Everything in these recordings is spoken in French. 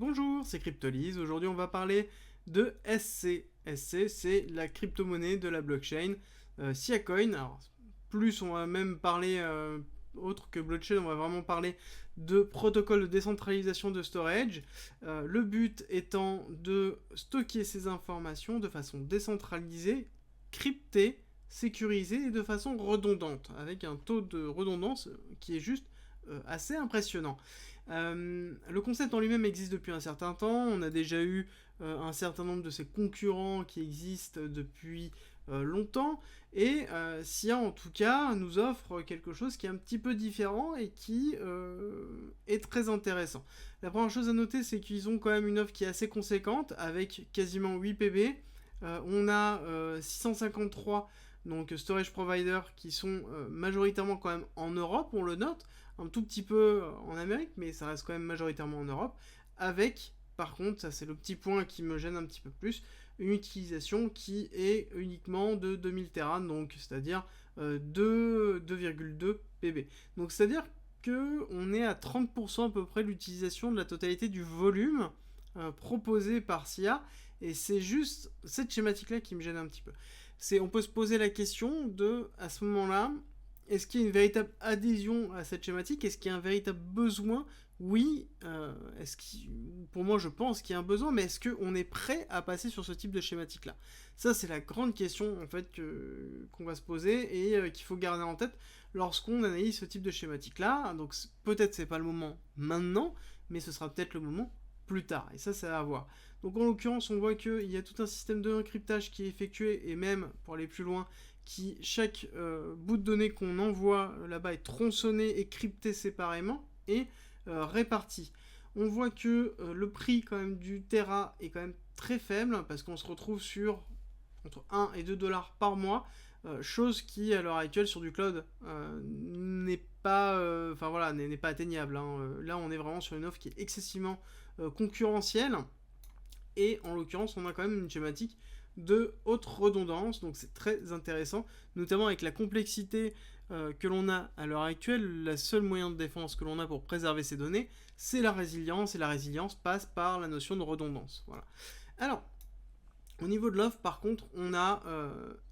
Bonjour, c'est Cryptolyse. Aujourd'hui, on va parler de SC. SC, c'est la crypto-monnaie de la blockchain Siacoin. Alors, plus on va même parler, autre que blockchain, on va vraiment parler de protocole de décentralisation de storage. Le but étant de stocker ces informations de façon décentralisée, cryptée, sécurisée et de façon redondante, avec un taux de redondance qui est juste assez impressionnant. Le concept en lui-même existe depuis un certain temps. On a déjà eu un certain nombre de ses concurrents qui existent depuis longtemps. Et SIA, en tout cas, nous offre quelque chose qui est un petit peu différent et qui est très intéressant. La première chose à noter, c'est qu'ils ont quand même une offre qui est assez conséquente, avec quasiment 8 PB. On a 653 donc storage providers qui sont majoritairement quand même en Europe, on le note, un tout petit peu en Amérique, mais ça reste quand même majoritairement en Europe, avec, par contre, ça c'est le petit point qui me gêne un petit peu plus, une utilisation qui est uniquement de 2000 Tera, donc c'est-à-dire 2,2 PB. Donc c'est-à-dire qu'on est à 30% à peu près de l'utilisation de la totalité du volume proposé par SIA, et c'est juste cette schématique-là qui me gêne un petit peu. On peut se poser la question de, à ce moment-là, est-ce qu'il y a une véritable adhésion à cette schématique? Est-ce qu'il y a un véritable besoin? Oui, pour moi je pense qu'il y a un besoin, mais est-ce qu'on est prêt à passer sur ce type de schématique-là? Ça c'est la grande question en fait qu'on va se poser et qu'il faut garder en tête lorsqu'on analyse ce type de schématique-là. Donc peut-être c'est pas le moment maintenant, mais ce sera peut-être le moment plus tard, et ça à voir. Donc en l'occurrence on voit qu'il y a tout un système de encryptage qui est effectué, et même pour aller plus loin, chaque bout de données qu'on envoie là-bas est tronçonné et crypté séparément et réparti. On voit que le prix quand même du Terra est quand même très faible, parce qu'on se retrouve sur entre 1 et 2 dollars par mois, chose qui à l'heure actuelle sur du cloud n'est pas n'est pas atteignable, hein. Là on est vraiment sur une offre qui est excessivement concurrentielle, et en l'occurrence on a quand même une schématique de haute redondance, donc c'est très intéressant, notamment avec la complexité que l'on a à l'heure actuelle. La seule moyen de défense que l'on a pour préserver ces données, c'est la résilience, et la résilience passe par la notion de redondance. Voilà. Alors, au niveau de l'offre, par contre, on a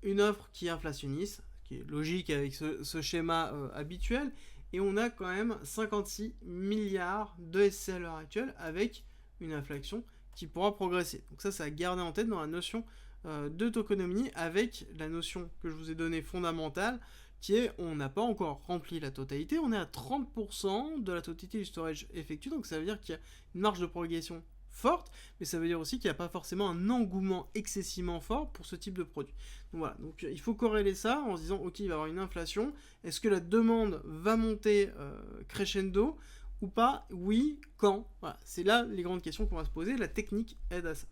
une offre qui est inflationniste, qui est logique avec ce schéma habituel, et on a quand même 56 milliards de SC à l'heure actuelle, avec une inflation qui pourra progresser. Donc ça à garder en tête dans la notion de tokenomie, avec la notion que je vous ai donnée fondamentale, qui est, on n'a pas encore rempli la totalité, on est à 30% de la totalité du storage effectué, donc ça veut dire qu'il y a une marge de progression forte, mais ça veut dire aussi qu'il n'y a pas forcément un engouement excessivement fort pour ce type de produit. Donc voilà, donc il faut corréler ça en se disant, ok, il va y avoir une inflation, est-ce que la demande va monter crescendo ou pas? Oui, quand? Voilà, c'est là les grandes questions qu'on va se poser, la technique aide à ça.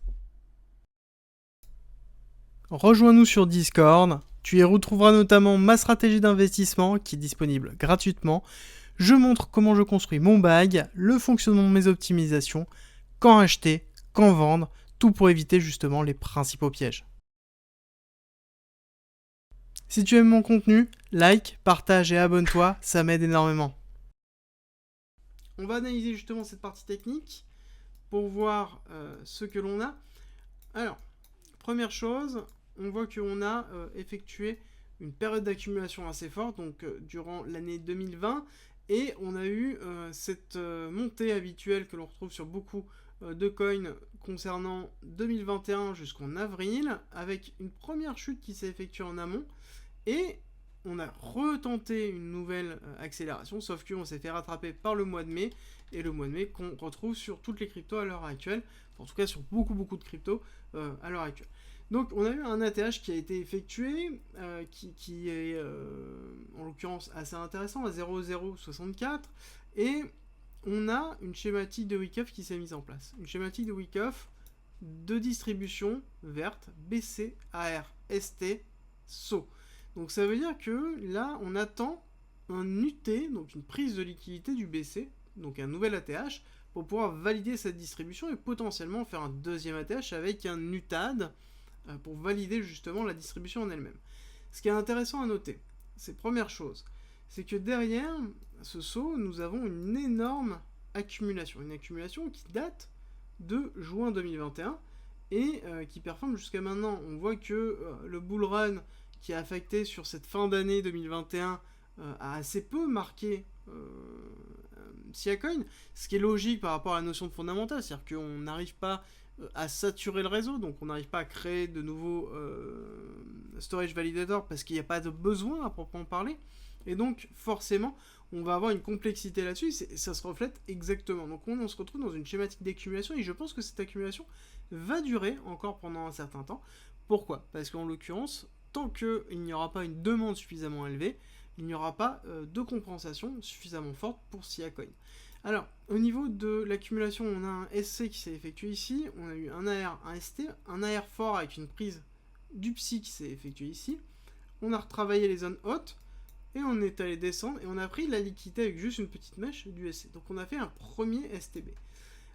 Rejoins-nous sur Discord, tu y retrouveras notamment ma stratégie d'investissement qui est disponible gratuitement. Je montre comment je construis mon bag, le fonctionnement de mes optimisations, quand acheter, quand vendre, tout pour éviter justement les principaux pièges. Si tu aimes mon contenu, like, partage et abonne-toi, ça m'aide énormément. On va analyser justement cette partie technique pour voir ce que l'on a. Alors, première chose, on voit qu'on a effectué une période d'accumulation assez forte, donc durant l'année 2020, et on a eu cette montée habituelle que l'on retrouve sur beaucoup de coins concernant 2021 jusqu'en avril, avec une première chute qui s'est effectuée en amont, et on a retenté une nouvelle accélération, sauf qu'on s'est fait rattraper par le mois de mai, et le mois de mai qu'on retrouve sur toutes les cryptos à l'heure actuelle, en tout cas sur beaucoup de cryptos à l'heure actuelle. Donc on a eu un ATH qui a été effectué, qui est en l'occurrence assez intéressant, à 0,064, et on a une schématique de Wyckoff qui s'est mise en place. Une schématique de Wyckoff de distribution verte, BC, AR, ST, SO. Donc ça veut dire que là, on attend un UT, donc une prise de liquidité du BC, donc un nouvel ATH, pour pouvoir valider cette distribution et potentiellement faire un deuxième ATH avec un UTAD pour valider justement la distribution en elle-même. Ce qui est intéressant à noter, c'est première chose, c'est que derrière ce saut, nous avons une énorme accumulation. Une accumulation qui date de juin 2021 et qui performe jusqu'à maintenant. On voit que le bull run qui a affecté sur cette fin d'année 2021 a assez peu marqué Siacoin, ce qui est logique par rapport à la notion de fondamentale, c'est-à-dire qu'on n'arrive pas à saturer le réseau, donc on n'arrive pas à créer de nouveaux storage validators parce qu'il n'y a pas de besoin à proprement parler, et donc forcément on va avoir une complexité là-dessus, ça se reflète exactement. Donc on se retrouve dans une schématique d'accumulation, et je pense que cette accumulation va durer encore pendant un certain temps. Pourquoi ? Parce qu'en l'occurrence, tant qu'il n'y aura pas une demande suffisamment élevée, il n'y aura pas de compensation suffisamment forte pour Siacoin. Alors, au niveau de l'accumulation, on a un SC qui s'est effectué ici, on a eu un AR, un ST, un AR fort avec une prise du psy qui s'est effectué ici, on a retravaillé les zones hautes, et on est allé descendre, et on a pris la liquidité avec juste une petite mèche du SC. Donc on a fait un premier STB.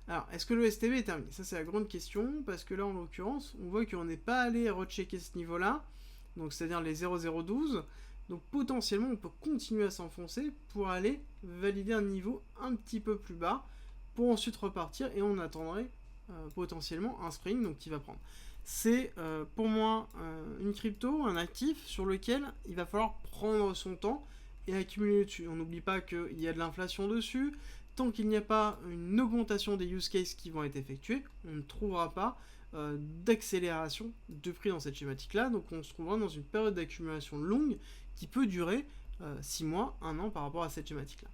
Alors, est-ce que le STB est terminé ? Ça, c'est la grande question, parce que là, en l'occurrence, on voit qu'on n'est pas allé rechecker ce niveau-là, donc c'est-à-dire les 0,012. Donc potentiellement, on peut continuer à s'enfoncer pour aller valider un niveau un petit peu plus bas, pour ensuite repartir, et on attendrait potentiellement un spring, donc qui va prendre. C'est pour moi une crypto, un actif sur lequel il va falloir prendre son temps et accumuler dessus. On n'oublie pas qu'il y a de l'inflation dessus. Tant qu'il n'y a pas une augmentation des use cases qui vont être effectués, on ne trouvera pas d'accélération de prix dans cette schématique-là. Donc on se trouvera dans une période d'accumulation longue qui peut durer 6 mois, 1 an par rapport à cette schématique-là.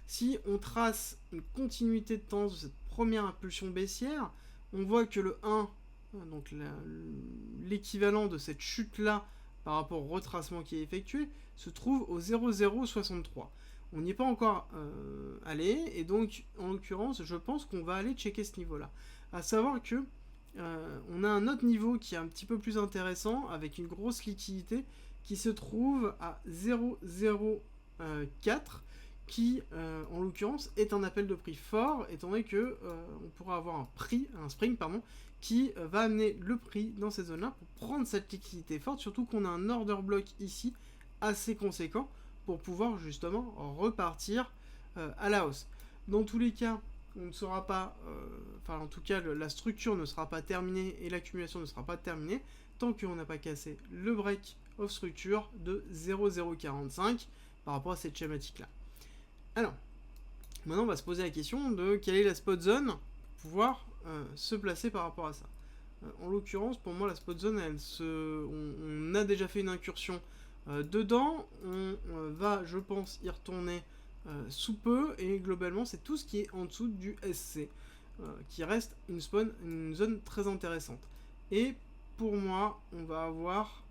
Si on trace une continuité de tendance de cette première impulsion baissière, on voit que le 1, donc l'équivalent de cette chute-là par rapport au retracement qui est effectué, se trouve au 0,063. On n'y est pas encore allé, et donc en l'occurrence, je pense qu'on va aller checker ce niveau-là. À savoir que on a un autre niveau qui est un petit peu plus intéressant, avec une grosse liquidité, qui se trouve à 0,04, qui en l'occurrence est un appel de prix fort, étant donné que on pourra avoir un spring, qui va amener le prix dans ces zones-là pour prendre cette liquidité forte, surtout qu'on a un order block ici assez conséquent pour pouvoir justement repartir à la hausse. Dans tous les cas, on ne sera pas, en tout cas la structure ne sera pas terminée et l'accumulation ne sera pas terminée tant qu'on n'a pas cassé le break of structure de 0,045 par rapport à cette schématique là. Alors, maintenant on va se poser la question de quelle est la spot zone pour pouvoir se placer par rapport à ça. En l'occurrence, pour moi la spot zone, on a déjà fait une incursion dedans, on va, je pense, y retourner sous peu, et globalement c'est tout ce qui est en dessous du SC qui reste une zone très intéressante. Et pour moi, on va avoir,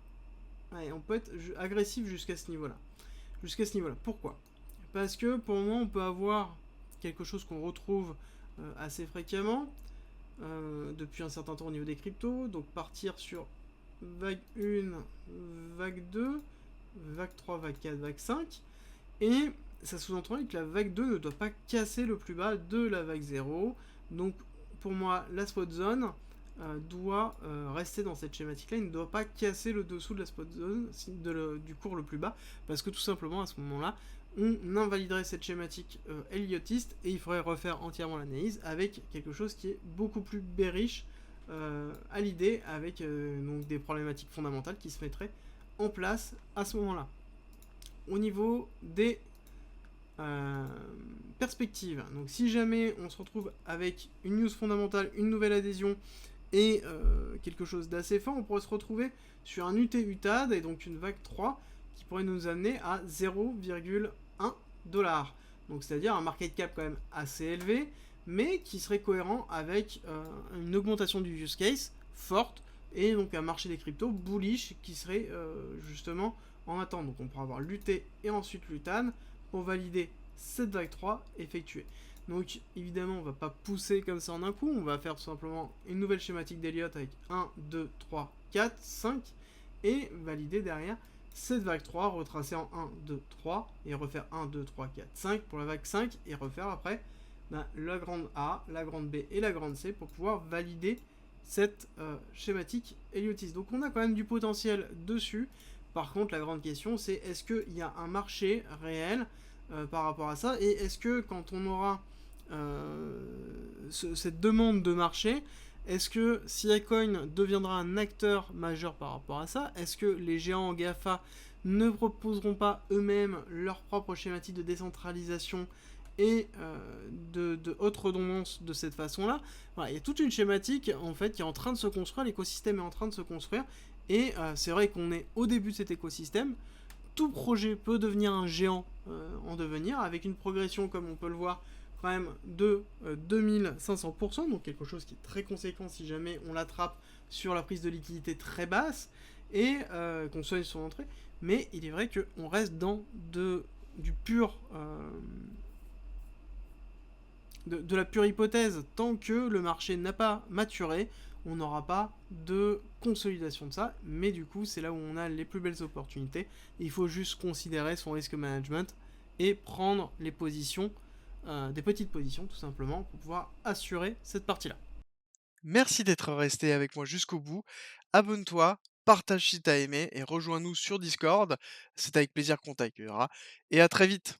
on peut être agressif jusqu'à ce niveau-là. Pourquoi ? Parce que pour moi, on peut avoir quelque chose qu'on retrouve assez fréquemment depuis un certain temps au niveau des cryptos, donc partir sur vague 1, vague 2, vague 3, vague 4, vague 5, et ça sous-entend que la vague 2 ne doit pas casser le plus bas de la vague 0, donc pour moi la spot zone doit rester dans cette schématique là, il ne doit pas casser le dessous de la spot zone du cours le plus bas, parce que tout simplement à ce moment là on invaliderait cette schématique elliotiste, et il faudrait refaire entièrement l'analyse avec quelque chose qui est beaucoup plus bearish à l'idée, avec donc des problématiques fondamentales qui se mettraient en place à ce moment là. Au niveau des perspectives, donc si jamais on se retrouve avec une news fondamentale, une nouvelle adhésion et quelque chose d'assez fort, on pourrait se retrouver sur un UT-UTAD, et donc une vague 3 qui pourrait nous amener à 0,1$. Donc c'est-à-dire un market cap quand même assez élevé, mais qui serait cohérent avec une augmentation du use case forte, et donc un marché des cryptos bullish qui serait justement en attente. Donc on pourra avoir l'UT et ensuite l'UTAN pour valider cette vague 3 effectuée. Donc évidemment on va pas pousser comme ça en un coup, on va faire tout simplement une nouvelle schématique d'Elliott avec 1, 2, 3, 4, 5, et valider derrière cette vague 3, retracer en 1, 2, 3, et refaire 1, 2, 3, 4, 5 pour la vague 5, et refaire après la grande A, la grande B et la grande C pour pouvoir valider cette schématique Elliottiste. Donc on a quand même du potentiel dessus. Par contre la grande question c'est, est-ce qu'il y a un marché réel par rapport à ça, et est-ce que quand on aura cette demande de marché? Est-ce que Siacoin deviendra un acteur majeur par rapport à ça? Est-ce que les géants GAFA ne proposeront pas eux-mêmes leur propre schématique de décentralisation et de haute redondance de cette façon-là? Voilà, il y a toute une schématique en fait qui est en train de se construire, l'écosystème est en train de se construire, et c'est vrai qu'on est au début de cet écosystème. Tout projet peut devenir un géant en devenir, avec une progression, comme on peut le voir, quand même de 2500%, donc quelque chose qui est très conséquent si jamais on l'attrape sur la prise de liquidité très basse, et qu'on soigne son entrée. Mais il est vrai qu'on reste dans du pur... de la pure hypothèse. Tant que le marché n'a pas maturé, on n'aura pas de consolidation de ça, mais du coup c'est là où on a les plus belles opportunités. Il faut juste considérer son risque management et prendre les positions, des petites positions tout simplement, pour pouvoir assurer cette partie-là. Merci d'être resté avec moi jusqu'au bout. Abonne-toi, partage si t'as aimé et rejoins-nous sur Discord. C'est avec plaisir qu'on t'accueillera. Et à très vite.